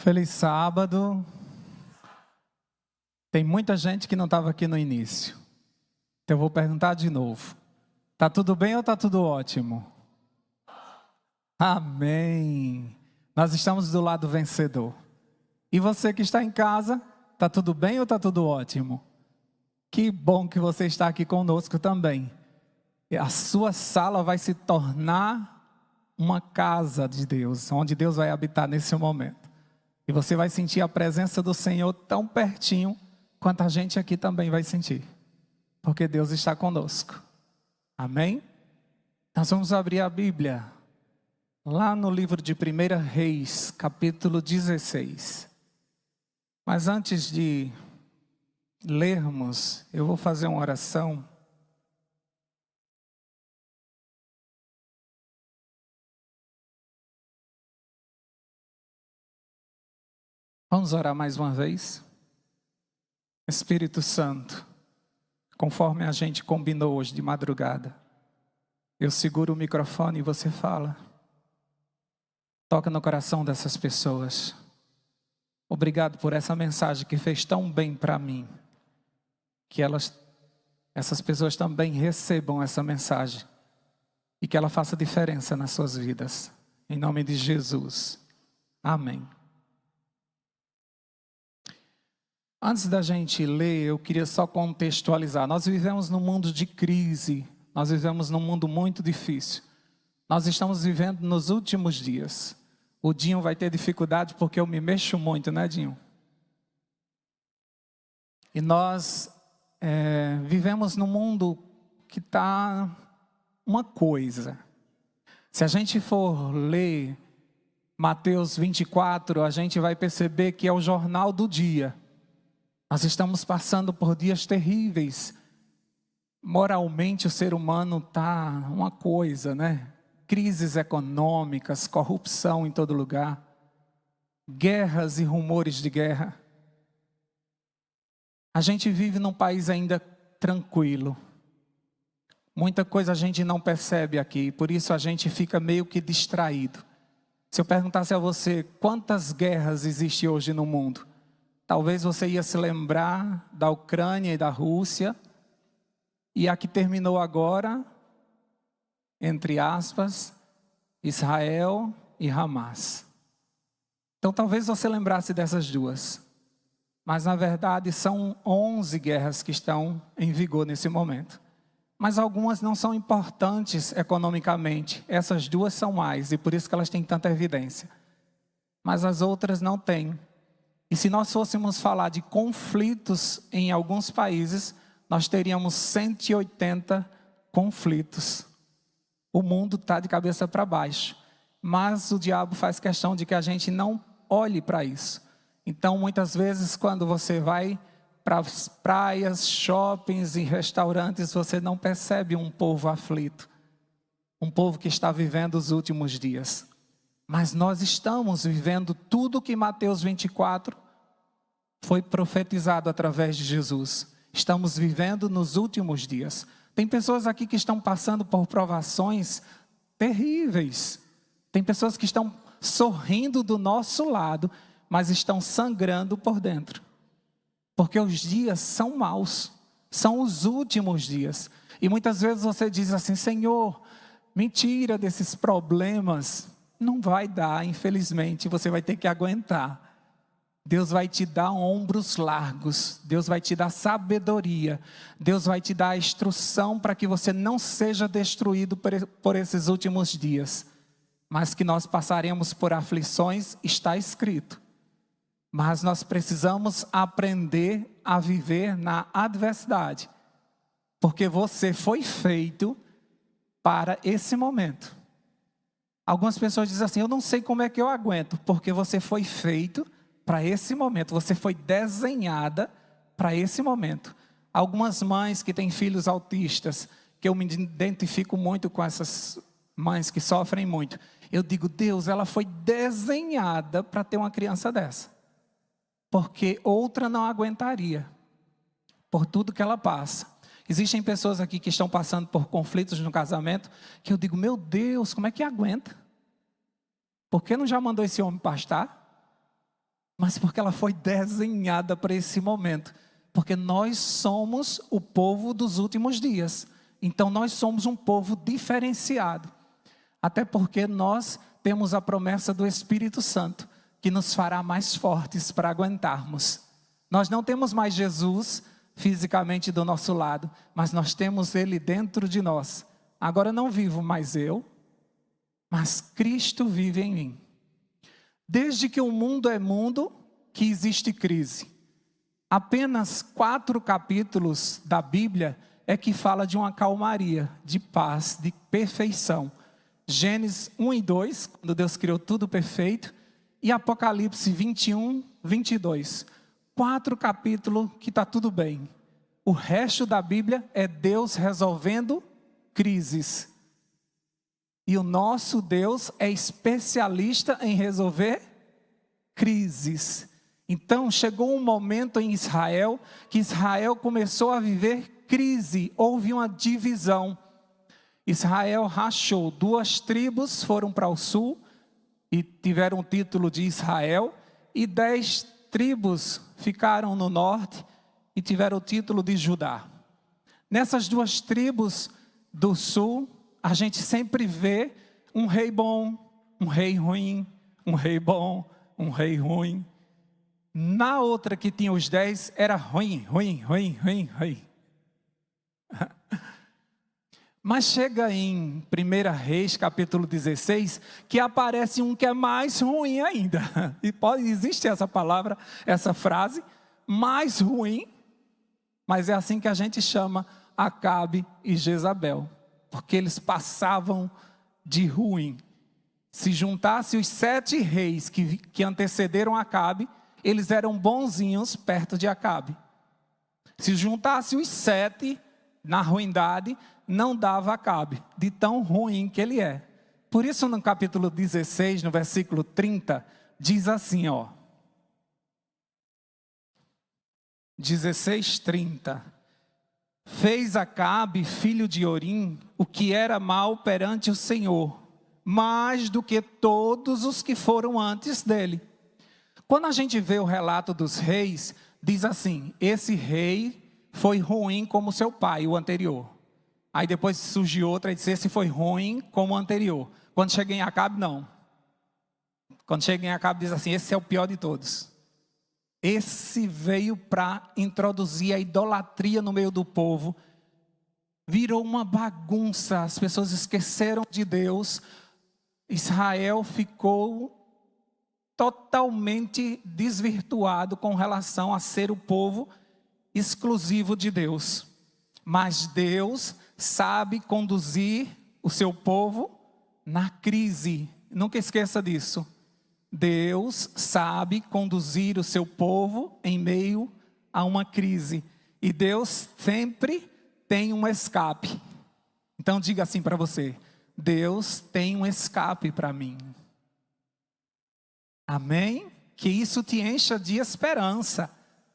Feliz sábado. Tem muita gente que não estava aqui no início. Então eu vou perguntar de novo. Tá tudo bem ou tá tudo ótimo? Amém. Nós estamos do lado vencedor. E você que está em casa, tá tudo bem ou tá tudo ótimo? Que bom que você está aqui conosco também. E a sua sala vai se tornar uma casa de Deus, onde Deus vai habitar nesse momento. E você vai sentir a presença do Senhor tão pertinho, quanto a gente aqui também vai sentir. Porque Deus está conosco. Amém? Nós vamos abrir a Bíblia, lá no livro de 1 Reis, capítulo 16. Mas antes de lermos, eu vou fazer uma oração. Vamos orar mais uma vez? Espírito Santo, conforme a gente combinou hoje de madrugada, eu seguro o microfone e você fala. Toca no coração dessas pessoas. Obrigado por essa mensagem que fez tão bem para mim. Que essas pessoas também recebam essa mensagem. E que ela faça diferença nas suas vidas. Em nome de Jesus. Amém. Antes da gente ler, eu queria só contextualizar. Nós vivemos num mundo de crise. Nós vivemos num mundo muito difícil. Nós estamos vivendo nos últimos dias. O Dinho vai ter dificuldade porque eu me mexo muito, né, Dinho? E nós vivemos num mundo que está uma coisa. Se a gente for ler Mateus 24, a gente vai perceber que é o jornal do dia. Nós estamos passando por dias terríveis. Moralmente o ser humano está uma coisa, né? Crises econômicas, corrupção em todo lugar. Guerras e rumores de guerra. A gente vive num país ainda tranquilo. Muita coisa a gente não percebe aqui, por isso a gente fica meio que distraído. Se eu perguntasse a você quantas guerras existem hoje no mundo, talvez você ia se lembrar da Ucrânia e da Rússia, e a que terminou agora, entre aspas, Israel e Hamas. Então talvez você lembrasse dessas duas, mas na verdade são 11 guerras que estão em vigor nesse momento. Mas algumas não são importantes economicamente, essas duas são mais, e por isso que elas têm tanta evidência. Mas as outras não têm. E se nós fôssemos falar de conflitos em alguns países, nós teríamos 180 conflitos. O mundo está de cabeça para baixo. Mas o diabo faz questão de que a gente não olhe para isso. Então, muitas vezes, quando você vai para as praias, shoppings e restaurantes, você não percebe um povo aflito. Um povo que está vivendo os últimos dias. Mas nós estamos vivendo tudo que Mateus 24 foi profetizado através de Jesus. Estamos vivendo nos últimos dias. Tem pessoas aqui que estão passando por provações terríveis. Tem pessoas que estão sorrindo do nosso lado, mas estão sangrando por dentro. Porque os dias são maus. São os últimos dias. E muitas vezes você diz assim: Senhor, me tira desses problemas. Não vai dar, infelizmente, você vai ter que aguentar. Deus vai te dar ombros largos, Deus vai te dar sabedoria, Deus vai te dar a instrução para que você não seja destruído por esses últimos dias. Mas que nós passaremos por aflições, está escrito. Mas nós precisamos aprender a viver na adversidade. Porque você foi feito para esse momento. Algumas pessoas dizem assim: eu não sei como é que eu aguento, porque você foi feito para esse momento, você foi desenhada para esse momento. Algumas mães que têm filhos autistas, que eu me identifico muito com essas mães que sofrem muito. Eu digo: Deus, ela foi desenhada para ter uma criança dessa. Porque outra não aguentaria, por tudo que ela passa. Existem pessoas aqui que estão passando por conflitos no casamento, que eu digo: meu Deus, como é que aguenta? Por que não já mandou esse homem pastar? mas porque ela foi desenhada para esse momento. Porque nós somos o povo dos últimos dias. Então nós somos um povo diferenciado. Até porque nós temos a promessa do Espírito Santo, que nos fará mais fortes para aguentarmos. Nós não temos mais Jesus fisicamente do nosso lado, mas nós temos Ele dentro de nós. Agora não vivo mais eu, mas Cristo vive em mim. Desde que o mundo é mundo, que existe crise. Apenas 4 capítulos da Bíblia é que fala de uma calmaria, de paz, de perfeição. Gênesis 1 e 2, quando Deus criou tudo perfeito, e Apocalipse 21, 22. 4 capítulos que está tudo bem. O resto da Bíblia é Deus resolvendo crises. E o nosso Deus é especialista em resolver crises. Então chegou um momento em Israel, que Israel começou a viver crise, houve uma divisão. Israel rachou, 2 tribos foram para o sul, e tiveram o título de Israel, e 10 tribos ficaram no norte, e tiveram o título de Judá. Nessas 2 tribos do sul, a gente sempre vê um rei bom, um rei ruim, um rei bom, um rei ruim. Na outra que tinha os 10, era ruim. Mas chega em 1 Reis, capítulo 16, que aparece um que é mais ruim ainda. E existe essa palavra, essa frase, mais ruim, mas é assim que a gente chama Acabe e Jezabel. Porque eles passavam de ruim. Se juntasse os 7 reis que antecederam Acabe, eles eram bonzinhos perto de Acabe. Se juntasse os 7 na ruindade, não dava Acabe, de tão ruim que ele é. Por isso no capítulo 16, no versículo 30, diz assim, 16:30. Fez Acabe, filho de Orim, o que era mal perante o Senhor, mais do que todos os que foram antes dele. Quando a gente vê o relato dos reis, diz assim, esse rei foi ruim como seu pai, o anterior. Aí depois surgiu outra e disse, esse foi ruim como o anterior. Quando chega em Acabe, não. Quando chega em Acabe, diz assim, esse é o pior de todos. Esse veio para introduzir a idolatria no meio do povo. Virou uma bagunça, as pessoas esqueceram de Deus. Israel ficou totalmente desvirtuado com relação a ser o povo exclusivo de Deus. Mas Deus sabe conduzir o seu povo na crise. Nunca esqueça disso. Deus sabe conduzir o seu povo em meio a uma crise. E Deus sempre tem um escape. Então diga assim para você, Deus tem um escape para mim. Amém? Que isso te encha de esperança,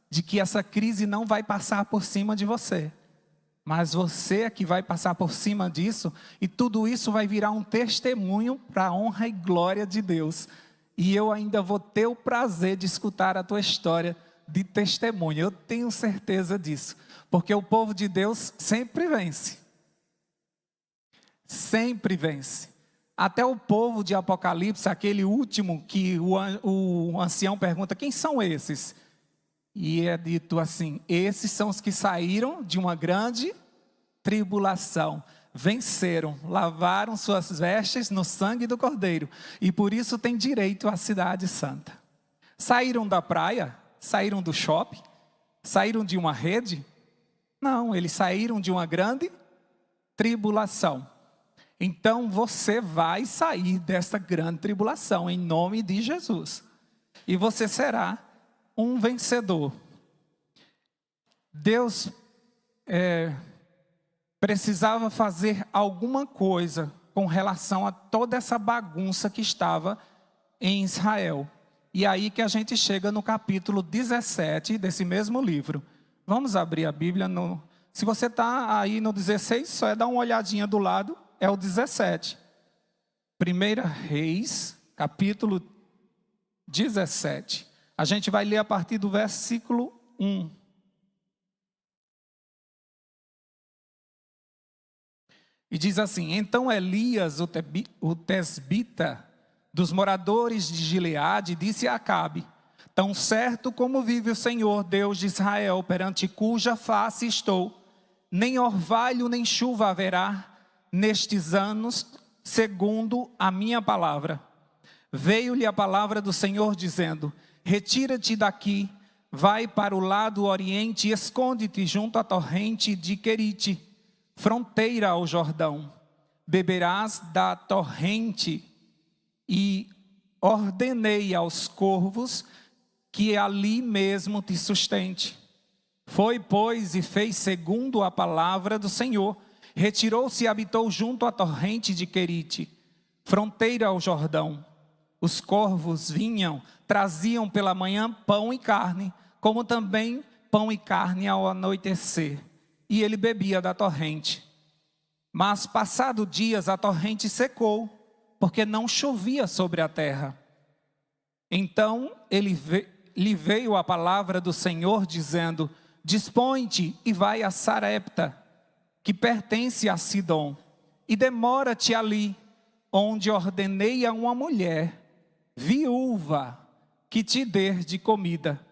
de que essa crise não vai passar por cima de você. Mas você é que vai passar por cima disso, e tudo isso vai virar um testemunho para a honra e glória de Deus. E eu ainda vou ter o prazer de escutar a tua história de testemunho. Eu tenho certeza disso. Porque o povo de Deus sempre vence. Sempre vence. Até o povo de Apocalipse, aquele último que o ancião pergunta, quem são esses? E é dito assim, esses são os que saíram de uma grande tribulação. Venceram, lavaram suas vestes no sangue do Cordeiro. E por isso têm direito à cidade santa. Saíram da praia? Saíram do shopping? Saíram de uma rede? Não, eles saíram de uma grande tribulação. Então você vai sair dessa grande tribulação, em nome de Jesus. E você será um vencedor. Deus precisava fazer alguma coisa com relação a toda essa bagunça que estava em Israel. E aí que a gente chega no capítulo 17 desse mesmo livro. Vamos abrir a Bíblia. Se você está aí no 16, só é dar uma olhadinha do lado, é o 17. 1 Reis, capítulo 17. A gente vai ler a partir do versículo 1. E diz assim: então Elias, o tesbita, dos moradores de Gileade, disse a Acabe: tão certo como vive o Senhor, Deus de Israel, perante cuja face estou, nem orvalho nem chuva haverá nestes anos, segundo a minha palavra. Veio-lhe a palavra do Senhor dizendo: retira-te daqui, vai para o lado oriente e esconde-te junto à torrente de Querite, fronteira ao Jordão. Beberás da torrente, e ordenei aos corvos que ali mesmo te sustente. Foi, pois, e fez segundo a palavra do Senhor. Retirou-se e habitou junto à torrente de Querite, fronteira ao Jordão. Os corvos vinham, traziam pela manhã pão e carne, como também pão e carne ao anoitecer. E ele bebia da torrente. Mas, passado dias, a torrente secou, porque não chovia sobre a terra. Então lhe veio a palavra do Senhor, dizendo: dispõe-te e vai a Sarepta, que pertence a Sidom, e demora-te ali, onde ordenei a uma mulher, viúva, que te dê de comida.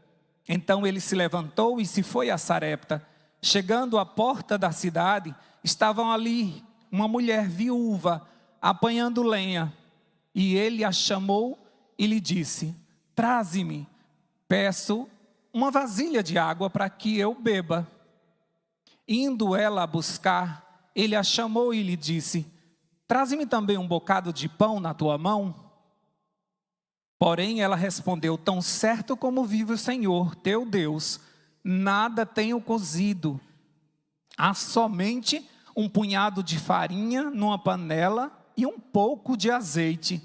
Então ele se levantou e se foi a Sarepta. Chegando à porta da cidade, estavam ali uma mulher viúva, apanhando lenha. E ele a chamou e lhe disse: traze-me, peço, uma vasilha de água para que eu beba. Indo ela a buscar, ele a chamou e lhe disse: traze-me também um bocado de pão na tua mão. Porém ela respondeu: tão certo como vive o Senhor, teu Deus, nada tenho cozido. Há somente um punhado de farinha numa panela e um pouco de azeite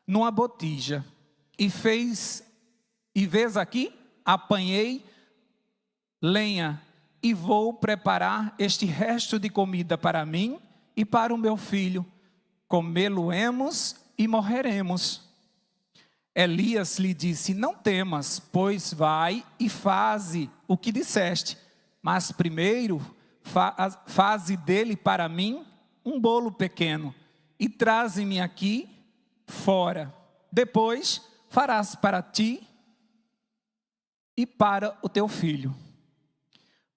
numa botija. E vês aqui, apanhei lenha e vou preparar este resto de comida para mim e para o meu filho. Comê-lo-emos e morreremos. Elias lhe disse: não temas, pois vai e faze o que disseste. Mas primeiro faze dele para mim um bolo pequeno e traze-me aqui fora. Depois farás para ti e para o teu filho.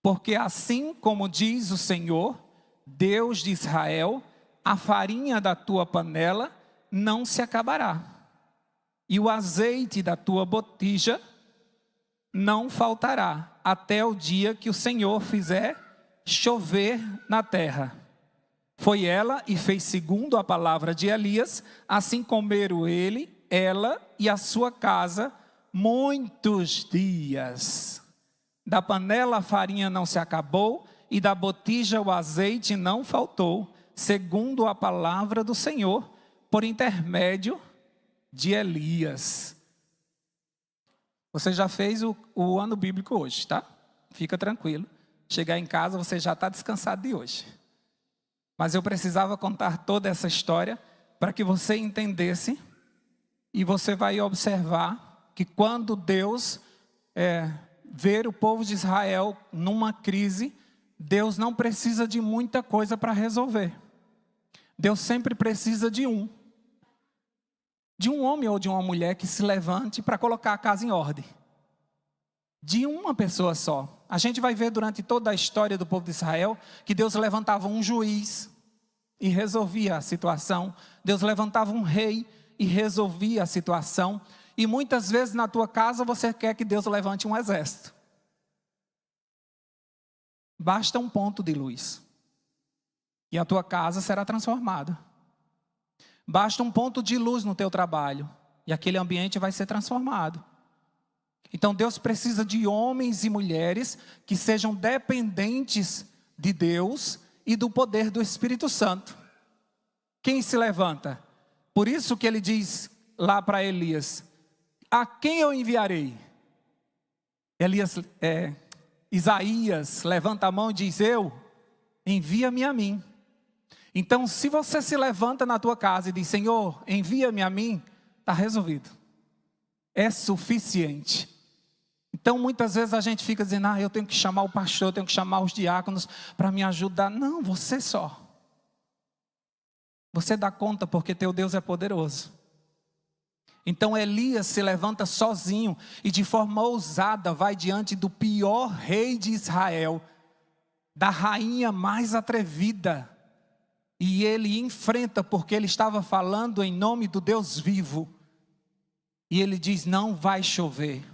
Porque assim como diz o Senhor, Deus de Israel, a farinha da tua panela não se acabará, e o azeite da tua botija não faltará, até o dia que o Senhor fizer chover na terra. Foi ela e fez segundo a palavra de Elias. Assim comeram ele, ela e a sua casa muitos dias. Da panela a farinha não se acabou, e da botija o azeite não faltou, segundo a palavra do Senhor, por intermédio de Elias. Você já fez o ano bíblico hoje, tá? Fica tranquilo. Chegar em casa, você já está descansado de hoje. Mas eu precisava contar toda essa história para que você entendesse. E você vai observar que quando Deus ver o povo de Israel numa crise, Deus não precisa de muita coisa para resolver. Deus sempre precisa de um homem ou de uma mulher que se levante para colocar a casa em ordem. De uma pessoa só. A gente vai ver durante toda a história do povo de Israel que Deus levantava um juiz e resolvia a situação. Deus levantava um rei e resolvia a situação. E muitas vezes na tua casa você quer que Deus levante um exército. Basta um ponto de luz e a tua casa será transformada. Basta um ponto de luz no teu trabalho e aquele ambiente vai ser transformado. Então Deus precisa de homens e mulheres que sejam dependentes de Deus e do poder do Espírito Santo. Quem se levanta? Por isso que ele diz lá para Elias: a quem eu enviarei? Isaías levanta a mão e diz: envia-me a mim. Então se você se levanta na tua casa e diz: Senhor, envia-me a mim, está resolvido. é suficiente. Então muitas vezes a gente fica dizendo, eu tenho que chamar o pastor, eu tenho que chamar os diáconos para me ajudar. Não, você só. Você dá conta porque teu Deus é poderoso. Então Elias se levanta sozinho e de forma ousada vai diante do pior rei de Israel, da rainha mais atrevida. E ele enfrenta porque ele estava falando em nome do Deus vivo. E ele diz, não vai chover.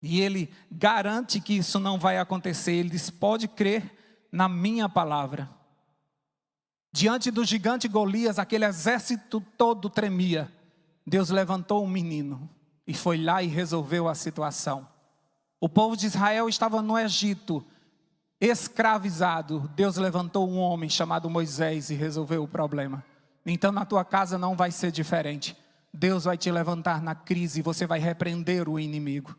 E ele garante que isso não vai acontecer. Ele diz, pode crer na minha palavra. Diante do gigante Golias, aquele exército todo tremia. Deus levantou um menino e foi lá e resolveu a situação. O povo de Israel estava no Egito, escravizado. Deus levantou um homem chamado Moisés e resolveu o problema. Então na tua casa não vai ser diferente. Deus vai te levantar na crise e você vai repreender o inimigo.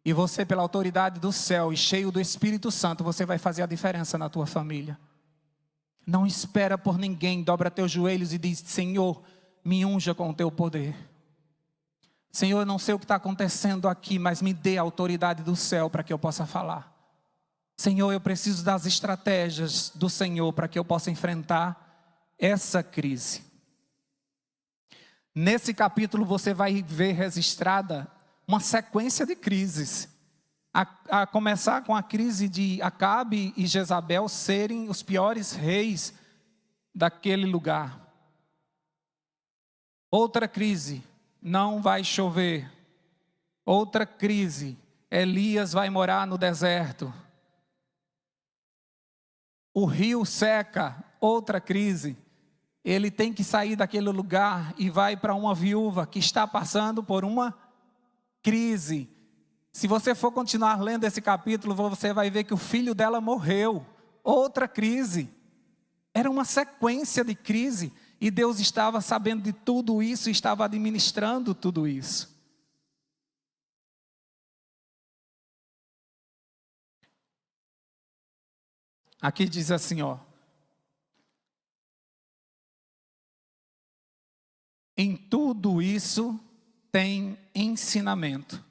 E você, pela autoridade do céu e cheio do Espírito Santo, você vai fazer a diferença na tua família. Não espera por ninguém, dobra teus joelhos e diz, Senhor, me unja com o teu poder. Senhor, eu não sei o que está acontecendo aqui, mas me dê a autoridade do céu para que eu possa falar. Senhor, eu preciso das estratégias do Senhor para que eu possa enfrentar essa crise. Nesse capítulo você vai ver registrada uma sequência de crises. A começar com a crise de Acabe e Jezabel serem os piores reis daquele lugar. Outra crise, não vai chover. Outra crise, Elias vai morar no deserto. O rio seca, outra crise. Ele tem que sair daquele lugar e vai para uma viúva que está passando por uma crise. Se você for continuar lendo esse capítulo, você vai ver que o filho dela morreu. Outra crise. Era uma sequência de crise. E Deus estava sabendo de tudo isso e estava administrando tudo isso. Aqui diz assim, em tudo isso tem ensinamento.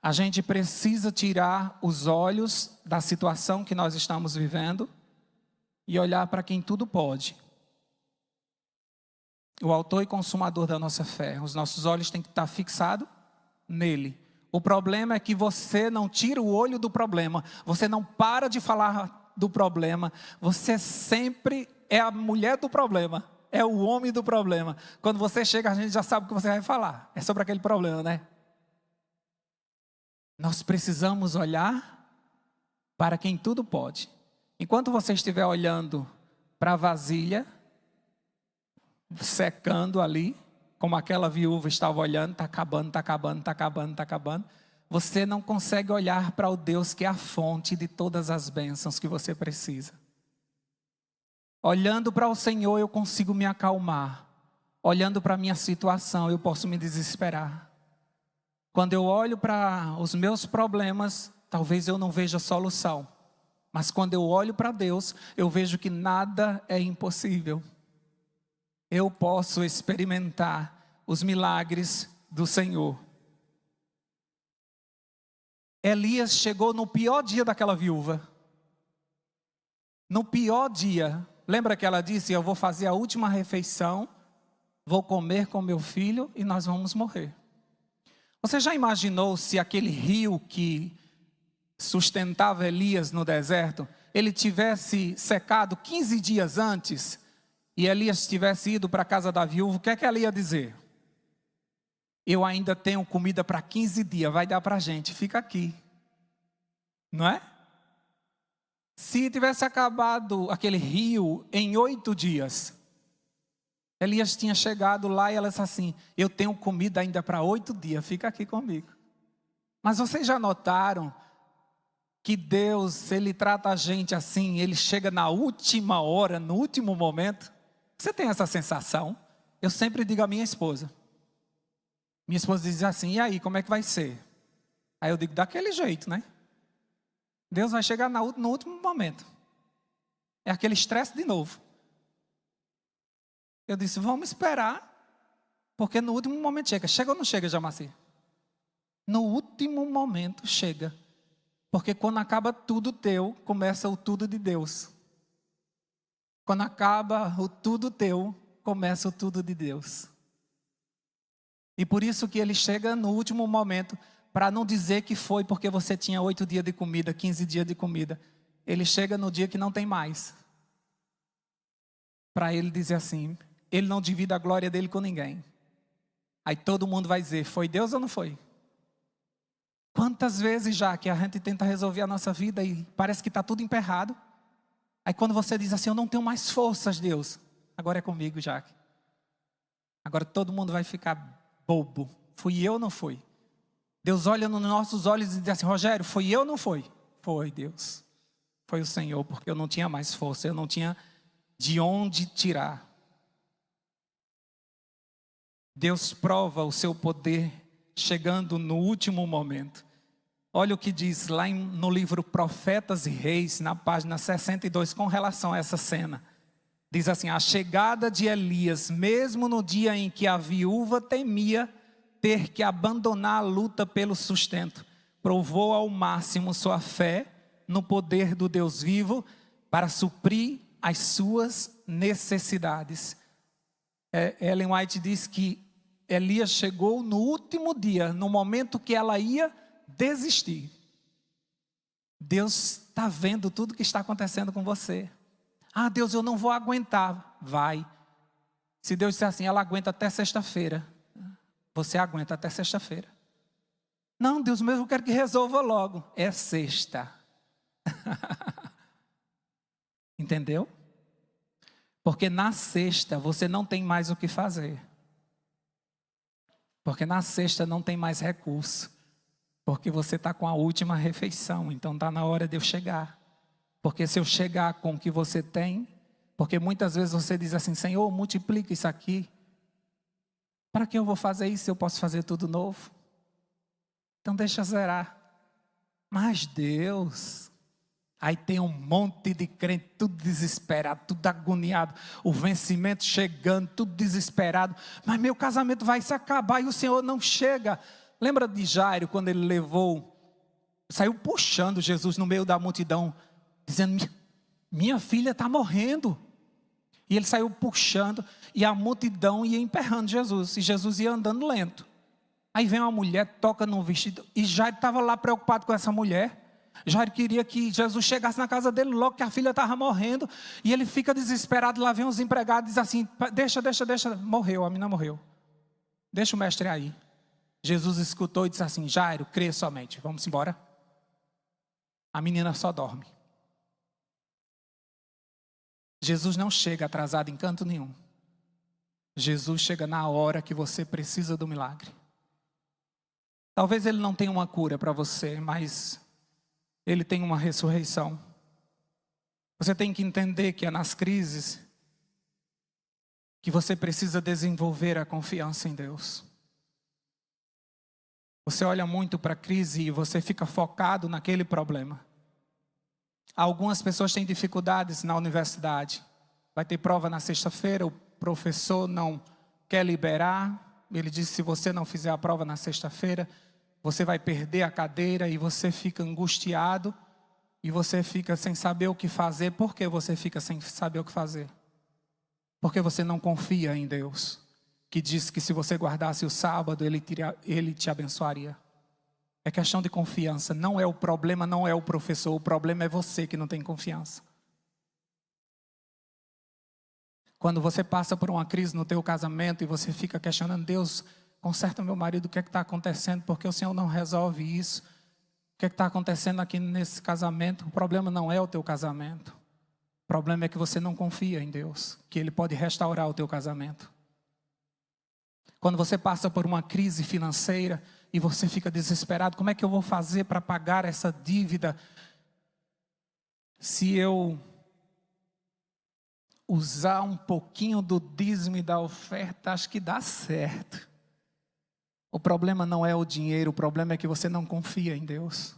A gente precisa tirar os olhos da situação que nós estamos vivendo e olhar para quem tudo pode. O autor e consumador da nossa fé. Os nossos olhos têm que estar fixados nele. O problema é que você não tira o olho do problema. Você não para de falar do problema. Você sempre é a mulher do problema. É o homem do problema. Quando você chega, a gente já sabe o que você vai falar. É sobre aquele problema, né? Nós precisamos olhar para quem tudo pode. Enquanto você estiver olhando para a vasilha, secando ali, como aquela viúva estava olhando, está acabando, está acabando, está acabando, está acabando. Você não consegue olhar para o Deus que é a fonte de todas as bênçãos que você precisa. Olhando para o Senhor eu consigo me acalmar. Olhando para a minha situação eu posso me desesperar. Quando eu olho para os meus problemas, talvez eu não veja solução. Mas quando eu olho para Deus, eu vejo que nada é impossível. Eu posso experimentar os milagres do Senhor. Elias chegou no pior dia daquela viúva. No pior dia. Lembra que ela disse, eu vou fazer a última refeição, vou comer com meu filho e nós vamos morrer. Você já imaginou se aquele rio que sustentava Elias no deserto, ele tivesse secado 15 dias antes e Elias tivesse ido para a casa da viúva, o que é que ela ia dizer? Eu ainda tenho comida para 15 dias, vai dar para a gente, fica aqui. Não é? Se tivesse acabado aquele rio em 8 dias, Elias tinha chegado lá e ela disse assim, eu tenho comida ainda para 8 dias, fica aqui comigo. Mas vocês já notaram que Deus, Ele trata a gente assim, Ele chega na última hora, no último momento? Você tem essa sensação? Eu sempre digo à minha esposa. Minha esposa diz assim, e aí, como é que vai ser? Aí eu digo, daquele jeito, né? Deus vai chegar no último momento. É aquele estresse de novo. Eu disse, vamos esperar. Porque no último momento chega. Chega ou não chega, Jamaci? No último momento chega. Porque quando acaba tudo teu, começa o tudo de Deus. Quando acaba o tudo teu, começa o tudo de Deus. E por isso que ele chega no último momento, para não dizer que foi porque você tinha 8 dias de comida, 15 dias de comida. Ele chega no dia que não tem mais. Para ele dizer assim, ele não divide a glória dele com ninguém. Aí todo mundo vai dizer, foi Deus ou não foi? Quantas vezes já que a gente tenta resolver a nossa vida e parece que está tudo emperrado. Aí quando você diz assim, eu não tenho mais forças, Deus. Agora é comigo, Jaque. Agora todo mundo vai ficar bobo. Fui eu ou não fui? Deus olha nos nossos olhos e diz assim, Rogério, foi eu ou não foi? Foi Deus. Foi o Senhor, porque eu não tinha mais força, eu não tinha de onde tirar. Deus prova o seu poder chegando no último momento. Olha o que diz lá no livro Profetas e Reis, na página 62, com relação a essa cena. Diz assim, a chegada de Elias, mesmo no dia em que a viúva temia ter que abandonar a luta pelo sustento, provou ao máximo sua fé no poder do Deus vivo para suprir as suas necessidades. Ellen White diz que Elias chegou no último dia, no momento que ela ia desistir. Deus está vendo tudo que está acontecendo com você. Ah, Deus, eu não vou aguentar. Vai. Se Deus disser assim, ela aguenta até sexta-feira. Você aguenta até sexta-feira. Não, Deus, mesmo eu quero que resolva logo. É sexta. Entendeu? Porque na sexta você não tem mais o que fazer. Porque na sexta não tem mais recurso. Porque você está com a última refeição. Então está na hora de eu chegar. Porque se eu chegar com o que você tem, porque muitas vezes você diz assim, Senhor, multiplica isso aqui. Para que eu vou fazer isso se eu posso fazer tudo novo? Então deixa zerar. Mas Deus, aí tem um monte de crente, tudo desesperado, tudo agoniado, o vencimento chegando, tudo desesperado. Mas meu casamento vai se acabar e o Senhor não chega. Lembra de Jairo, quando ele saiu puxando Jesus no meio da multidão, dizendo, minha filha está morrendo. E ele saiu puxando, e a multidão ia emperrando Jesus, e Jesus ia andando lento. Aí vem uma mulher, toca no vestido, e Jairo estava lá preocupado com essa mulher. Jairo queria que Jesus chegasse na casa dele logo, que a filha estava morrendo, e ele fica desesperado. Lá vem os empregados e diz assim, deixa, morreu, a menina morreu. Deixa o mestre aí. Jesus escutou e disse assim, Jairo, crê somente, vamos embora. A menina só dorme. Jesus não chega atrasado em canto nenhum. Jesus chega na hora que você precisa do milagre. Talvez ele não tenha uma cura para você, mas ele tem uma ressurreição. Você tem que entender que é nas crises que você precisa desenvolver a confiança em Deus. Você olha muito para a crise e você fica focado naquele problema. Algumas pessoas têm dificuldades na universidade. Vai ter prova na sexta-feira, o professor não quer liberar. Ele disse, se você não fizer a prova na sexta-feira, você vai perder a cadeira, e você fica angustiado, e você fica sem saber o que fazer. Por que você fica sem saber o que fazer? Porque você não confia em Deus, que disse que se você guardasse o sábado, Ele te abençoaria. É questão de confiança. Não é o problema, não é o professor. O problema é você que não tem confiança. Quando você passa por uma crise no teu casamento e você fica questionando, Deus, conserta meu marido, o que é que está acontecendo? Por que o Senhor não resolve isso? O que é que está acontecendo aqui nesse casamento? O problema não é o teu casamento. O problema é que você não confia em Deus, que Ele pode restaurar o teu casamento. Quando você passa por uma crise financeira e você fica desesperado, como é que eu vou fazer para pagar essa dívida? Se eu usar um pouquinho do dízimo e da oferta, acho que dá certo. O problema não é o dinheiro, o problema é que você não confia em Deus.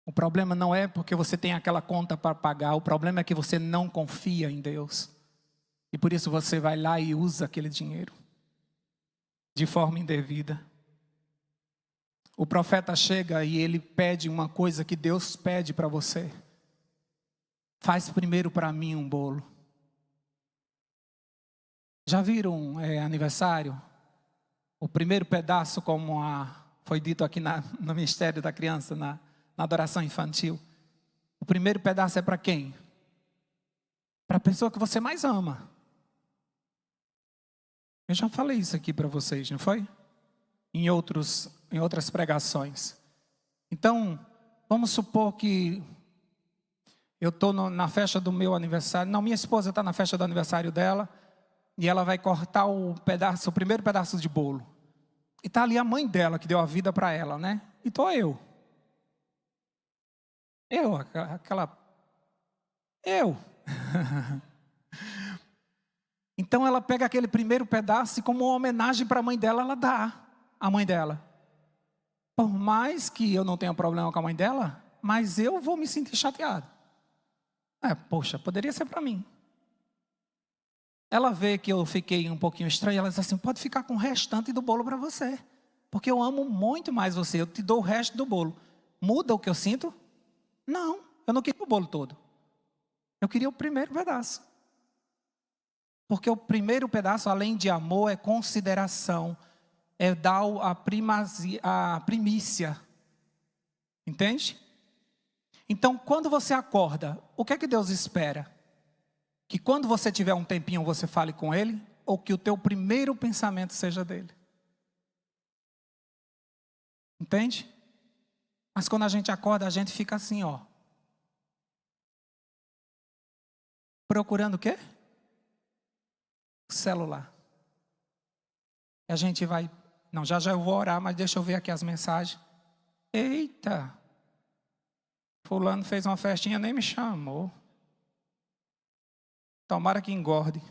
O problema não é porque você tem aquela conta para pagar, o problema é que você não confia em Deus. E por isso você vai lá e usa aquele dinheiro de forma indevida. O profeta chega e ele pede uma coisa que Deus pede para você. Faz primeiro para mim um bolo. Já viram aniversário? O primeiro pedaço, como foi dito aqui no Ministério da Criança, na adoração infantil. O primeiro pedaço é para quem? Para a pessoa que você mais ama. Eu já falei isso aqui para vocês, não foi? Em outras pregações. Então, vamos supor que eu estou na festa do meu aniversário. Não, minha esposa está na festa do aniversário dela. E ela vai cortar o primeiro pedaço de bolo. E está ali a mãe dela, que deu a vida para ela, né? E estou eu. Eu. Então ela pega aquele primeiro pedaço e, como uma homenagem para a mãe dela, ela dá à mãe dela. Por mais que eu não tenha problema com a mãe dela, mas eu vou me sentir chateado. Poxa, poderia ser para mim. Ela vê que eu fiquei um pouquinho estranho, ela diz assim, pode ficar com o restante do bolo para você. Porque eu amo muito mais você, eu te dou o resto do bolo. Muda o que eu sinto? Não, eu não queria o bolo todo. Eu queria o primeiro pedaço. Porque o primeiro pedaço, além de amor, é consideração. É dar a primícia. Entende? Então, quando você acorda, o que é que Deus espera? Que quando você tiver um tempinho, você fale com Ele? Ou que o teu primeiro pensamento seja dele? Entende? Mas quando a gente acorda, a gente fica assim, ó. Procurando o quê? Celular. E a gente vai... Não, já eu vou orar, mas deixa eu ver aqui as mensagens. Eita! Fulano fez uma festinha, nem me chamou. Tomara que engorde.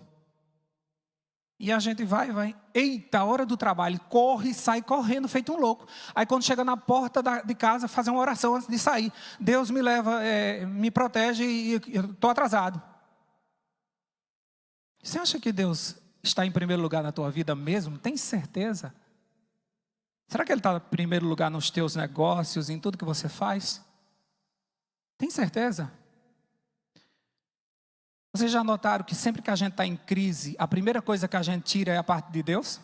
E a gente vai. Eita, a hora do trabalho. Corre e sai correndo, feito um louco. Aí quando chega na porta de casa, fazer uma oração antes de sair. Deus me leva, me protege e eu estou atrasado. Você acha que Deus está em primeiro lugar na tua vida mesmo? Tem certeza? Será que Ele está em primeiro lugar nos teus negócios, em tudo que você faz? Tem certeza? Vocês já notaram que sempre que a gente está em crise, a primeira coisa que a gente tira é a parte de Deus?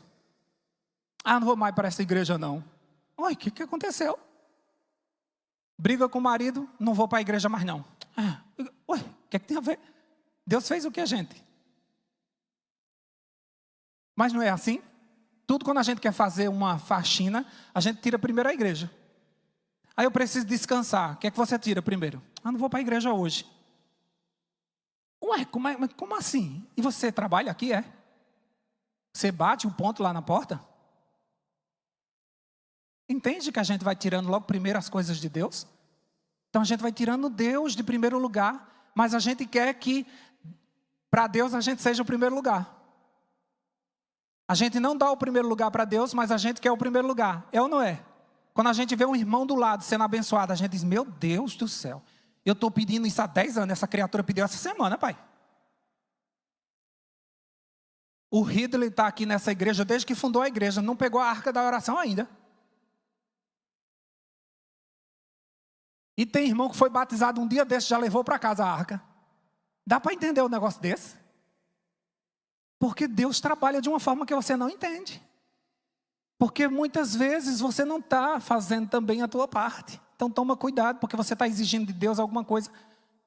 Não vou mais para essa igreja não. Oi, o que aconteceu? Briga com o marido, não vou para a igreja mais não. O que é que tem a ver? Deus fez o que a gente? Mas não é assim? Tudo quando a gente quer fazer uma faxina, a gente tira primeiro a igreja. Aí eu preciso descansar. O que é que você tira primeiro? Não vou para a igreja hoje. Como assim? E você trabalha aqui, é? Você bate um ponto lá na porta? Entende que a gente vai tirando logo primeiro as coisas de Deus? Então a gente vai tirando Deus de primeiro lugar, mas a gente quer que para Deus a gente seja o primeiro lugar. A gente não dá o primeiro lugar para Deus, mas a gente quer o primeiro lugar. É ou não é? Quando a gente vê um irmão do lado sendo abençoado, a gente diz, meu Deus do céu. Eu estou pedindo isso há 10 anos, essa criatura pediu essa semana, pai. O Ridley está aqui nessa igreja desde que fundou a igreja, não pegou a arca da oração ainda. E tem irmão que foi batizado um dia desse, já levou para casa a arca. Dá para entender um negócio desse? Porque Deus trabalha de uma forma que você não entende. Porque muitas vezes você não está fazendo também a tua parte. Então toma cuidado, porque você está exigindo de Deus alguma coisa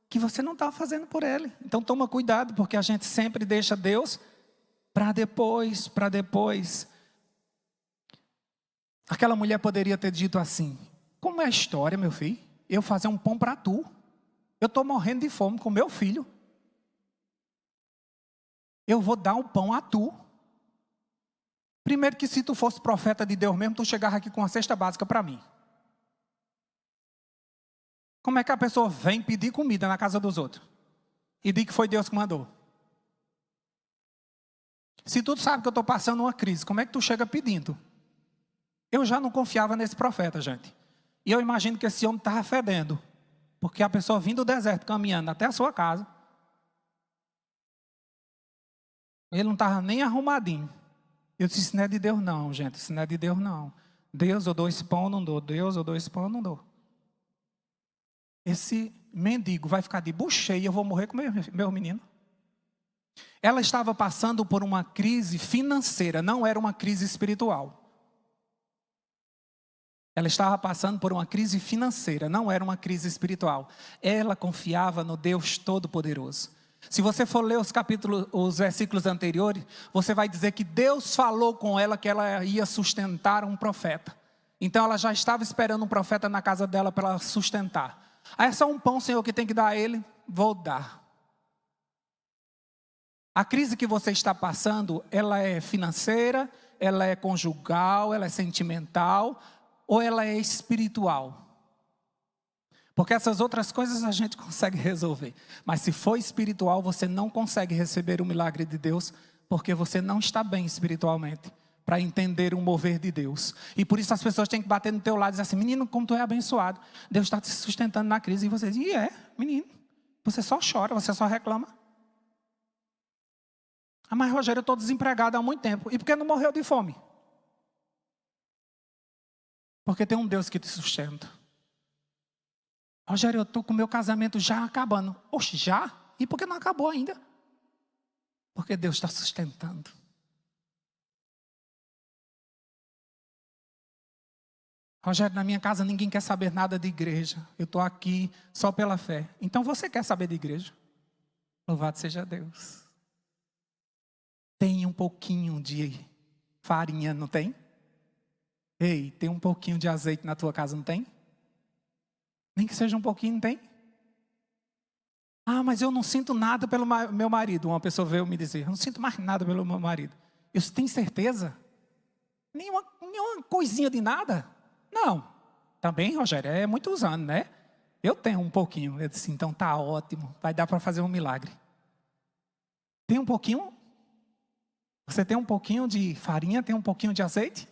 que você não está fazendo por Ele. Então toma cuidado, porque a gente sempre deixa Deus para depois. Aquela mulher poderia ter dito assim, como é a história, meu filho? Eu fazer um pão para tu. Eu estou morrendo de fome com meu filho. Eu vou dar um pão a tu. Primeiro que se tu fosse profeta de Deus mesmo, tu chegava aqui com uma cesta básica para mim. Como é que a pessoa vem pedir comida na casa dos outros? E diz que foi Deus que mandou. Se tu sabe que eu estou passando uma crise, como é que tu chega pedindo? Eu já não confiava nesse profeta, gente. E eu imagino que esse homem estava fedendo. Porque a pessoa vindo do deserto, caminhando até a sua casa. Ele não estava nem arrumadinho. Eu disse, isso não é de Deus não, gente, isso não é de Deus não. Deus, eu dou esse pão, eu não dou. Deus, eu dou esse pão, eu não dou. Esse mendigo vai ficar de bucha cheia e eu vou morrer com meu menino. Ela estava passando por uma crise financeira, não era uma crise espiritual. Ela estava passando por uma crise financeira, não era uma crise espiritual. Ela confiava no Deus Todo-Poderoso. Se você for ler os versículos anteriores, você vai dizer que Deus falou com ela que ela ia sustentar um profeta. Então ela já estava esperando um profeta na casa dela para ela sustentar. Ah, é só um pão, Senhor, que tem que dar a ele? Vou dar. A crise que você está passando, ela é financeira, ela é conjugal, ela é sentimental, ou ela é espiritual? Porque essas outras coisas a gente consegue resolver. Mas se for espiritual, você não consegue receber o milagre de Deus, porque você não está bem espiritualmente, para entender o mover de Deus. E por isso as pessoas têm que bater no teu lado e dizer assim, menino, como tu é abençoado. Deus está te sustentando na crise. E você diz, menino, você só chora, você só reclama. Ah, mas Rogério, eu estou desempregado há muito tempo. E por que não morreu de fome? Porque tem um Deus que te sustenta. Rogério, eu estou com o meu casamento já acabando. Oxe, já? E por que não acabou ainda? Porque Deus está sustentando. Rogério, na minha casa ninguém quer saber nada de igreja. Eu estou aqui só pela fé. Então você quer saber de igreja? Louvado seja Deus. Tem um pouquinho de farinha, não tem? Ei, tem um pouquinho de azeite na tua casa, não tem? Nem que seja um pouquinho, não tem? Ah, mas eu não sinto nada pelo meu marido. Uma pessoa veio me dizer, eu não sinto mais nada pelo meu marido. Eu tenho certeza? Nenhuma coisinha de nada? Não. Também, Rogério, é muitos anos, né? Eu tenho um pouquinho. Eu disse, então tá ótimo, vai dar para fazer um milagre. Tem um pouquinho? Você tem um pouquinho de farinha, tem um pouquinho de azeite?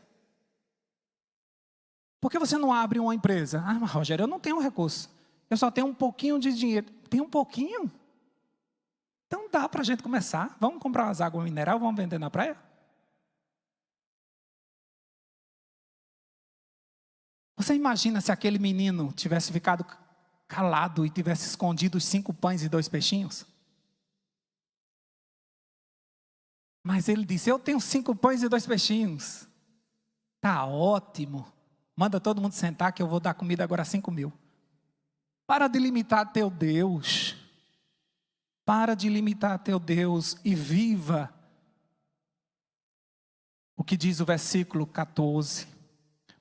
Por que você não abre uma empresa? Ah, mas Rogério, eu não tenho recurso. Eu só tenho um pouquinho de dinheiro. Tem um pouquinho? Então dá para a gente começar. Vamos comprar umas águas minerais, vamos vender na praia? Você imagina se aquele menino tivesse ficado calado e tivesse escondido os 5 pães e 2 peixinhos? Mas ele disse, eu tenho 5 pães e 2 peixinhos. Tá ótimo. Manda todo mundo sentar que eu vou dar comida agora a 5.000. Para de limitar teu Deus. Para de limitar teu Deus e viva o que diz o versículo 14.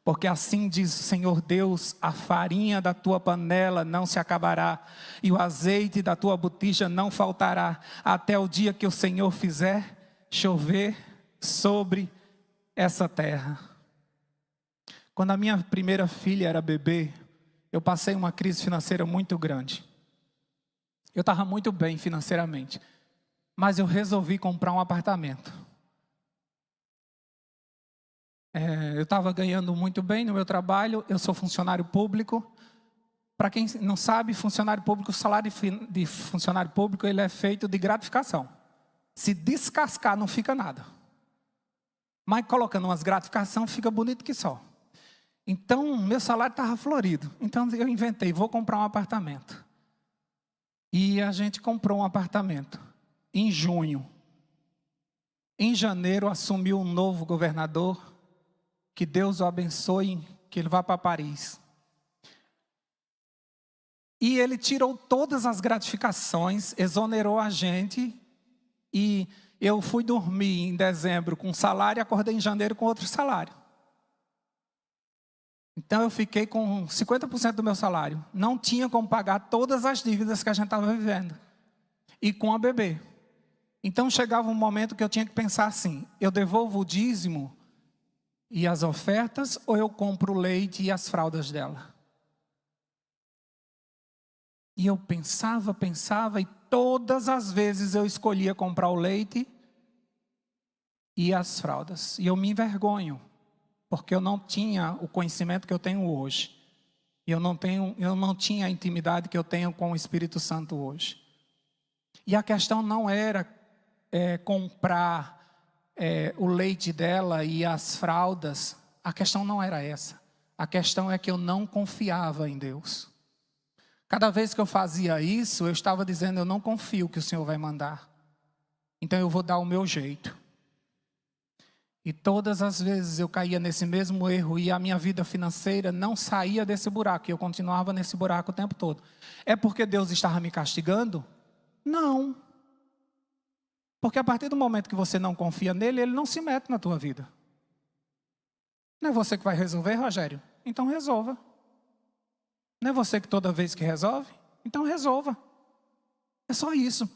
Porque assim diz o Senhor Deus, a farinha da tua panela não se acabará, e o azeite da tua botija não faltará, até o dia que o Senhor fizer chover sobre essa terra. Quando a minha primeira filha era bebê, eu passei uma crise financeira muito grande. Eu estava muito bem financeiramente, mas eu resolvi comprar um apartamento. Eu estava ganhando muito bem no meu trabalho, eu sou funcionário público. Para quem não sabe, funcionário público, o salário de funcionário público ele é feito de gratificação. Se descascar, não fica nada. Mas colocando umas gratificações, fica bonito que só. Então, meu salário estava florido. Então, eu inventei, vou comprar um apartamento. E a gente comprou um apartamento em junho. Em janeiro, assumiu um novo governador. Que Deus o abençoe, que ele vá para Paris. E ele tirou todas as gratificações, exonerou a gente. E eu fui dormir em dezembro com um salário e acordei em janeiro com outro salário. Então eu fiquei com 50% do meu salário. Não tinha como pagar todas as dívidas que a gente estava vivendo. E com a bebê. Então chegava um momento que eu tinha que pensar assim, eu devolvo o dízimo e as ofertas, ou eu compro o leite e as fraldas dela? E eu pensava, e todas as vezes eu escolhia comprar o leite e as fraldas. E eu me envergonho, porque eu não tinha o conhecimento que eu tenho hoje. E eu não tinha a intimidade que eu tenho com o Espírito Santo hoje. E a questão não era comprar o leite dela e as fraldas, a questão não era essa. A questão é que eu não confiava em Deus. Cada vez que eu fazia isso, eu estava dizendo, eu não confio que o Senhor vai mandar. Então eu vou dar o meu jeito. E todas as vezes eu caía nesse mesmo erro e a minha vida financeira não saía desse buraco. E eu continuava nesse buraco o tempo todo. É porque Deus estava me castigando? Não. Porque a partir do momento que você não confia nele, ele não se mete na tua vida. Não é você que vai resolver, Rogério? Então resolva. Não é você que toda vez que resolve? Então resolva. É só isso.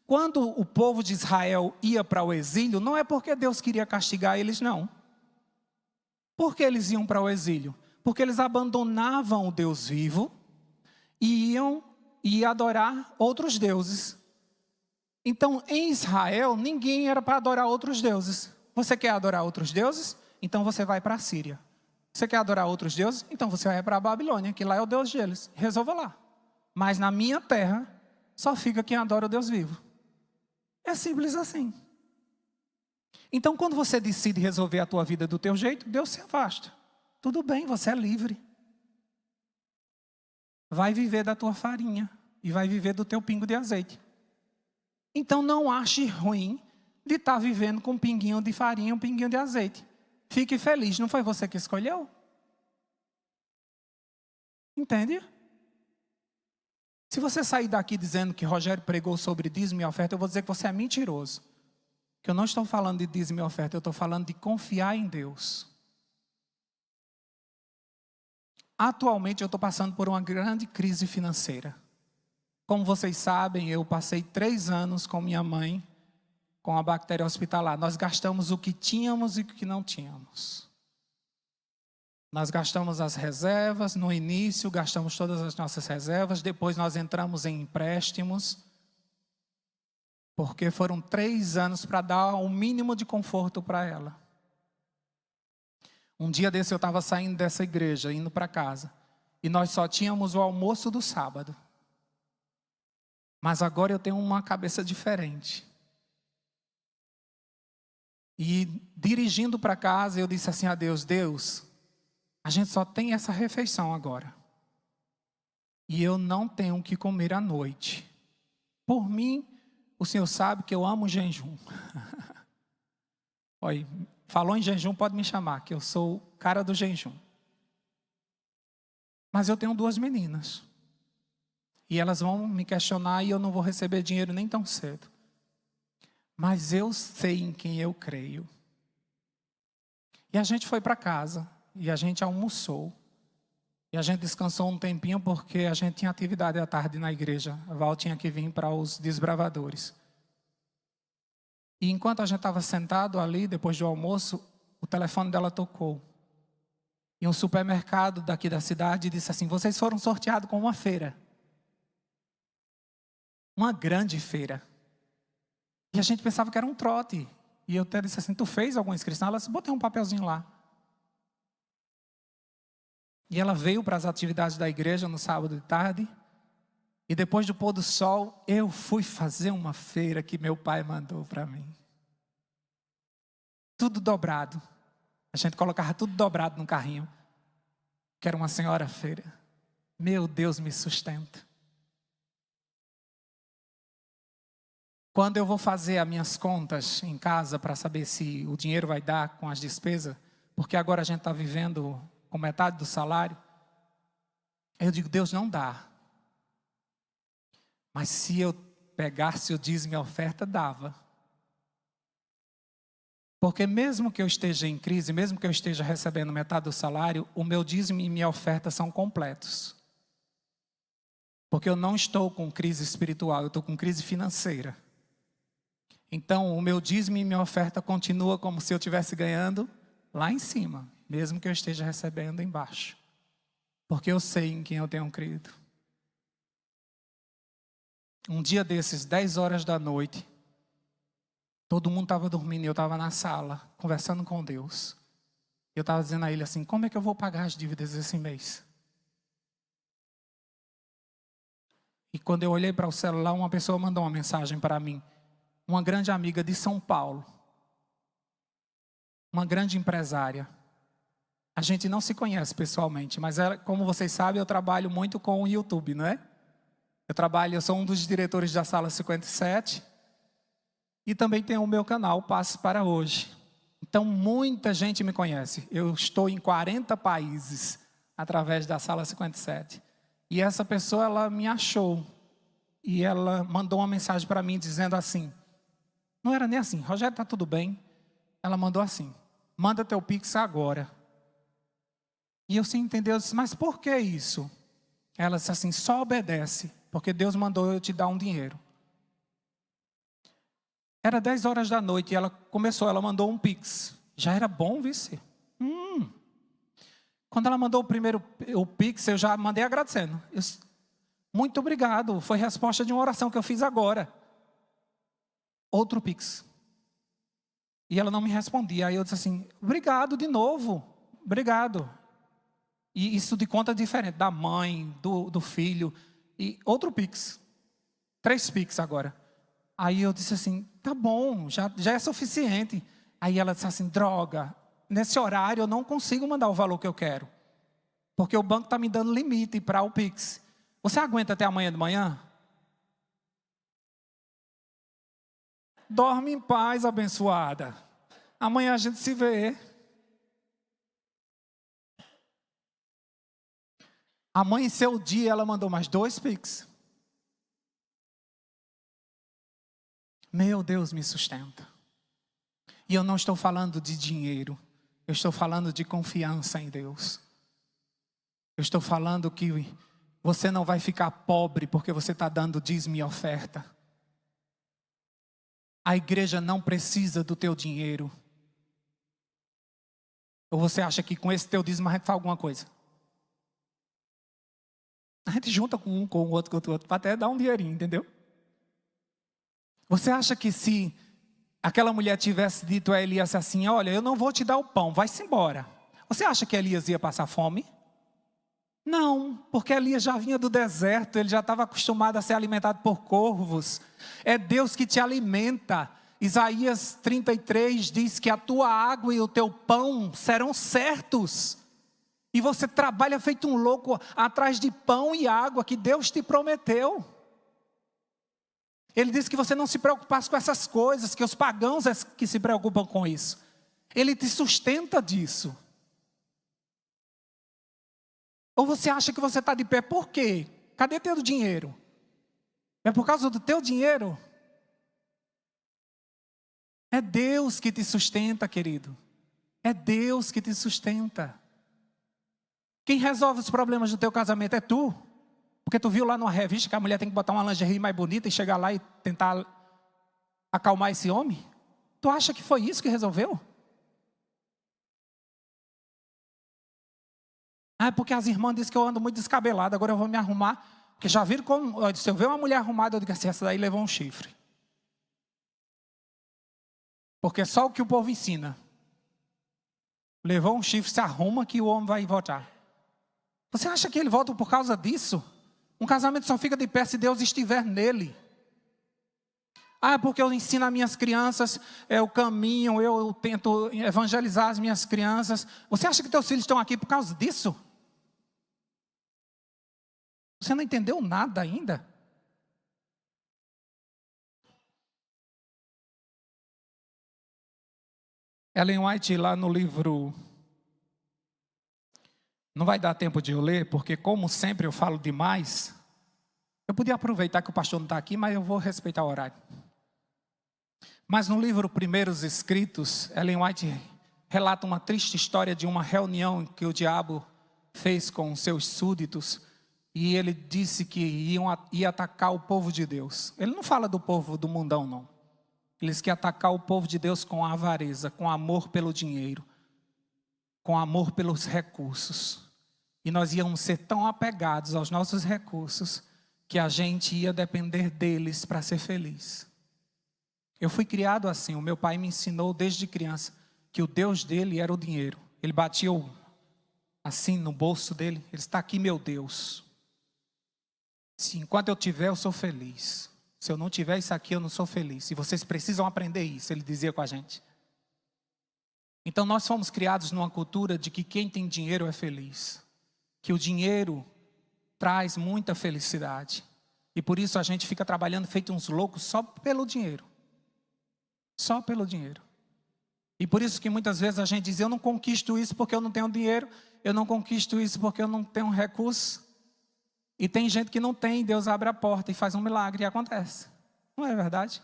Quando o povo de Israel ia para o exílio, não é porque Deus queria castigar eles, não. Por que eles iam para o exílio? Porque eles abandonavam o Deus vivo e iam adorar outros deuses. Então, em Israel, ninguém era para adorar outros deuses. Você quer adorar outros deuses? Então você vai para a Síria. Você quer adorar outros deuses? Então você vai para a Babilônia, que lá é o Deus deles. Resolva lá. Mas na minha terra, só fica quem adora o Deus vivo. É simples assim. Então, quando você decide resolver a tua vida do teu jeito, Deus se afasta. Tudo bem, você é livre. Vai viver da tua farinha e vai viver do teu pingo de azeite. Então, não ache ruim de estar vivendo com um pinguinho de farinha e um pinguinho de azeite. Fique feliz, não foi você que escolheu? Entende? Se você sair daqui dizendo que Rogério pregou sobre dízimo e oferta, eu vou dizer que você é mentiroso. Que eu não estou falando de dízimo e oferta, eu estou falando de confiar em Deus. Atualmente eu estou passando por uma grande crise financeira. Como vocês sabem, eu passei 3 anos com minha mãe com a bactéria hospitalar. Nós gastamos o que tínhamos e o que não tínhamos. Nós gastamos as reservas, no início gastamos todas as nossas reservas, depois nós entramos em empréstimos, porque foram 3 anos para dar o mínimo de conforto para ela. Um dia desse eu estava saindo dessa igreja, indo para casa, e nós só tínhamos o almoço do sábado. Mas agora eu tenho uma cabeça diferente. E dirigindo para casa, eu disse assim a Deus, Deus, a gente só tem essa refeição agora. E eu não tenho o que comer à noite. Por mim, o Senhor sabe que eu amo jejum. Olha, falou em jejum, pode me chamar, que eu sou o cara do jejum. Mas eu tenho 2 meninas. E elas vão me questionar e eu não vou receber dinheiro nem tão cedo. Mas eu sei em quem eu creio. E a gente foi para casa. E a gente almoçou. E a gente descansou um tempinho porque a gente tinha atividade à tarde na igreja. A Val tinha que vir para os desbravadores. E enquanto a gente estava sentado ali, depois do almoço, o telefone dela tocou. E um supermercado daqui da cidade disse assim, vocês foram sorteados com uma feira. Uma grande feira. E a gente pensava que era um trote. E eu até disse assim, tu fez alguma inscrição? Ela disse, botei um papelzinho lá. E ela veio para as atividades da igreja no sábado de tarde. E depois do pôr do sol, eu fui fazer uma feira que meu pai mandou para mim. Tudo dobrado. A gente colocava tudo dobrado no carrinho. Que era uma senhora feira. Meu Deus me sustenta. Quando eu vou fazer as minhas contas em casa para saber se o dinheiro vai dar com as despesas, porque agora a gente está vivendo com metade do salário, eu digo, Deus, não dá. Mas se eu pegasse o dízimo e a oferta, dava. Porque mesmo que eu esteja em crise, mesmo que eu esteja recebendo metade do salário, o meu dízimo e minha oferta são completos. Porque eu não estou com crise espiritual, eu estou com crise financeira. Então, o meu dízimo e minha oferta continua como se eu estivesse ganhando lá em cima, mesmo que eu esteja recebendo embaixo. Porque eu sei em quem eu tenho crido. Um dia desses, 10 horas da noite, todo mundo estava dormindo e eu estava na sala, conversando com Deus. Eu estava dizendo a Ele assim, como é que eu vou pagar as dívidas esse mês? E quando eu olhei para o celular, uma pessoa mandou uma mensagem para mim. uma grande amiga de São Paulo, uma grande empresária. A gente não se conhece pessoalmente, mas ela, como vocês sabem, eu trabalho muito com o YouTube, não é? Eu sou um dos diretores da Sala 57 e também tenho o meu canal Passos para Hoje. Então muita gente me conhece. Eu estou em 40 países através da Sala 57. E essa pessoa, ela me achou e ela mandou uma mensagem para mim dizendo assim, não era nem assim, Rogério, está tudo bem? Ela mandou assim, manda teu Pix agora. E eu sem entender, eu disse, mas por que isso? Ela disse assim, só obedece, porque Deus mandou eu te dar um dinheiro. Era 10 horas da noite e ela mandou um Pix. Já era bom, vice? Quando ela mandou o Pix, eu já mandei agradecendo. Muito obrigado, foi resposta de uma oração que eu fiz agora. Outro Pix. E ela não me respondia, aí eu disse assim, obrigado de novo, obrigado. E isso de conta diferente, da mãe, do filho, e outro Pix. 3 Pix agora. Aí eu disse assim, tá bom, já é suficiente. Aí ela disse assim, droga, nesse horário eu não consigo mandar o valor que eu quero. Porque o banco está me dando limite para o Pix. Você aguenta até amanhã de manhã? Dorme em paz, abençoada. Amanhã a gente se vê. Amanheceu o dia, ela mandou mais 2 Pix. Meu Deus me sustenta. E eu não estou falando de dinheiro. Eu estou falando de confiança em Deus. Eu estou falando que você não vai ficar pobre porque você está dando dízimo e oferta. A igreja não precisa do teu dinheiro. Ou você acha que com esse teu dízimo a gente faz alguma coisa? A gente junta com um, com o outro, para até dar um dinheirinho, entendeu? Você acha que se aquela mulher tivesse dito a Elias assim, olha, eu não vou te dar o pão, vai-se embora. Você acha que Elias ia passar fome? Não, porque Elias já vinha do deserto, ele já estava acostumado a ser alimentado por corvos. É Deus que te alimenta. Isaías 33 diz que a tua água e o teu pão serão certos. E você trabalha feito um louco atrás de pão e água que Deus te prometeu. Ele disse que você não se preocupasse com essas coisas, que os pagãos é que se preocupam com isso. Ele te sustenta disso. Ou você acha que você está de pé, por quê? Cadê teu dinheiro? É por causa do teu dinheiro? É Deus que te sustenta, querido. É Deus que te sustenta. Quem resolve os problemas do teu casamento é tu. Porque tu viu lá numa revista que a mulher tem que botar uma lingerie mais bonita e chegar lá e tentar acalmar esse homem? Tu acha que foi isso que resolveu? Ah, é porque as irmãs dizem que eu ando muito descabelado, agora eu vou me arrumar. Porque já viram como, se eu ver uma mulher arrumada, eu digo assim, essa daí levou um chifre. Porque só o que o povo ensina. Levou um chifre, se arruma que o homem vai voltar. Você acha que ele volta por causa disso? Um casamento só fica de pé se Deus estiver nele. Ah, porque eu ensino as minhas crianças o caminho, eu tento evangelizar as minhas crianças. Você acha que teus filhos estão aqui por causa disso? Você não entendeu nada ainda? Ellen White, lá no livro... Não vai dar tempo de eu ler, porque como sempre eu falo demais. Eu podia aproveitar que o pastor não está aqui, mas eu vou respeitar o horário. Mas no livro Primeiros Escritos, Ellen White relata uma triste história de uma reunião que o diabo fez com seus súditos. E ele disse que ia atacar o povo de Deus. Ele não fala do povo do mundão, não. Ele disse que ia atacar o povo de Deus com avareza, com amor pelo dinheiro, com amor pelos recursos. E nós íamos ser tão apegados aos nossos recursos que a gente ia depender deles para ser feliz. Eu fui criado assim. O meu pai me ensinou desde criança que o Deus dele era o dinheiro. Ele batia assim no bolso dele. Ele está aqui, meu Deus. Se enquanto eu tiver, eu sou feliz. Se eu não tiver isso aqui, eu não sou feliz. E vocês precisam aprender isso, ele dizia com a gente. Então nós fomos criados numa cultura de que quem tem dinheiro é feliz. Que o dinheiro traz muita felicidade. E por isso a gente fica trabalhando feito uns loucos só pelo dinheiro. Só pelo dinheiro. E por isso que muitas vezes a gente diz, eu não conquisto isso porque eu não tenho dinheiro. Eu não conquisto isso porque eu não tenho recurso. E tem gente que não tem, Deus abre a porta e faz um milagre e acontece. Não é verdade?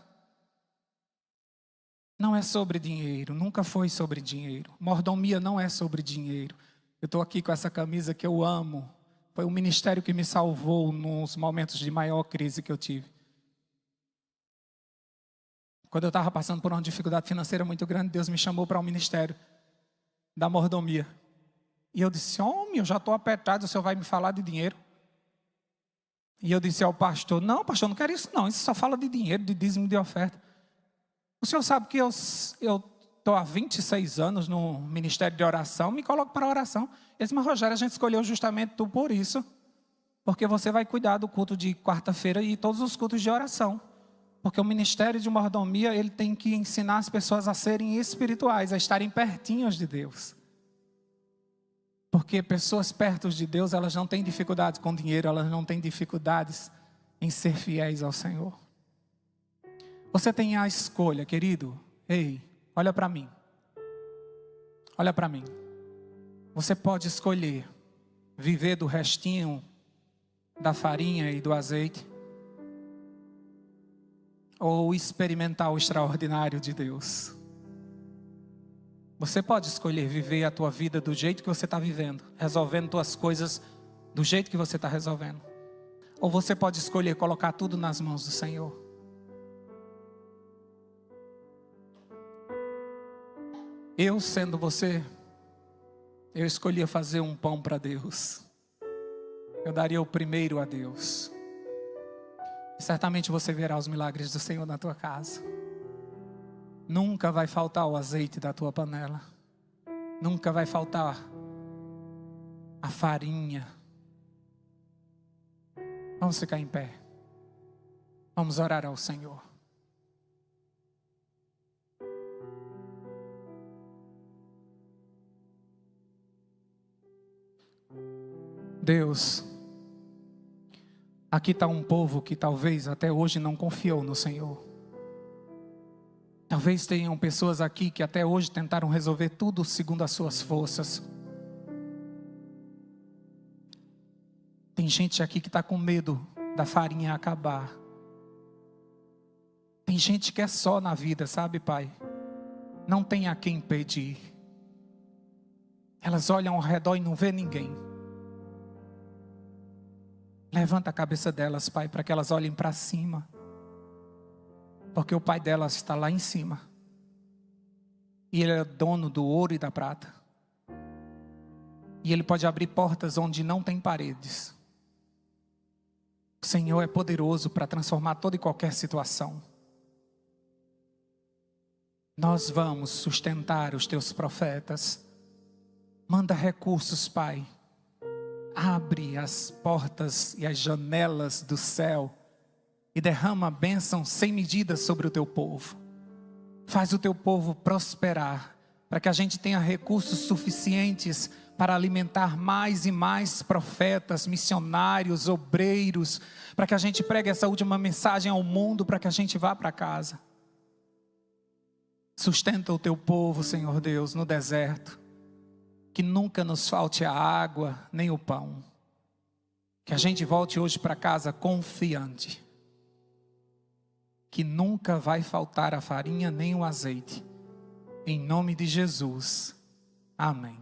Não é sobre dinheiro, nunca foi sobre dinheiro. Mordomia não é sobre dinheiro. Eu estou aqui com essa camisa que eu amo. Foi o ministério que me salvou nos momentos de maior crise que eu tive. Quando eu estava passando por uma dificuldade financeira muito grande, Deus me chamou para um ministério da mordomia. E eu disse, homem, eu já estou apertado, o senhor vai me falar de dinheiro? E eu disse ao pastor, não, pastor, não quero isso não, isso só fala de dinheiro, de dízimo, de oferta. O senhor sabe que eu estou há 26 anos no ministério de oração, me coloco para oração. Ele disse, mas Rogério, a gente escolheu justamente tu por isso, porque você vai cuidar do culto de quarta-feira e todos os cultos de oração. Porque o ministério de mordomia, ele tem que ensinar as pessoas a serem espirituais, a estarem pertinhos de Deus. Porque pessoas perto de Deus, elas não têm dificuldades com dinheiro, elas não têm dificuldades em ser fiéis ao Senhor. Você tem a escolha, querido. Ei, olha para mim. Olha para mim. Você pode escolher viver do restinho da farinha e do azeite, ou experimentar o extraordinário de Deus. Você pode escolher viver a tua vida do jeito que você está vivendo, resolvendo tuas coisas do jeito que você está resolvendo. Ou você pode escolher colocar tudo nas mãos do Senhor. Eu, sendo você, eu escolhia fazer um pão para Deus. Eu daria o primeiro a Deus. E certamente você verá os milagres do Senhor na tua casa. Nunca vai faltar o azeite da tua panela. Nunca vai faltar a farinha. Vamos ficar em pé. Vamos orar ao Senhor. Deus, aqui está um povo que talvez até hoje não confiou no Senhor. Talvez tenham pessoas aqui que até hoje tentaram resolver tudo segundo as suas forças. Tem gente aqui que está com medo da farinha acabar. Tem gente que é só na vida, sabe, Pai? Não tem a quem pedir. Elas olham ao redor e não vê ninguém. Levanta a cabeça delas, Pai, para que elas olhem para cima. Porque o Pai delas está lá em cima. E Ele é dono do ouro e da prata. E Ele pode abrir portas onde não tem paredes. O Senhor é poderoso para transformar toda e qualquer situação. Nós vamos sustentar os Teus profetas. Manda recursos, Pai. Abre as portas e as janelas do céu e derrama bênção sem medida sobre o Teu povo. Faz o Teu povo prosperar, para que a gente tenha recursos suficientes para alimentar mais e mais profetas, missionários, obreiros, para que a gente pregue essa última mensagem ao mundo, para que a gente vá para casa. Sustenta o Teu povo, Senhor Deus, no deserto. Que nunca nos falte a água, nem o pão. Que a gente volte hoje para casa confiante. Que nunca vai faltar a farinha nem o azeite. Em nome de Jesus. Amém.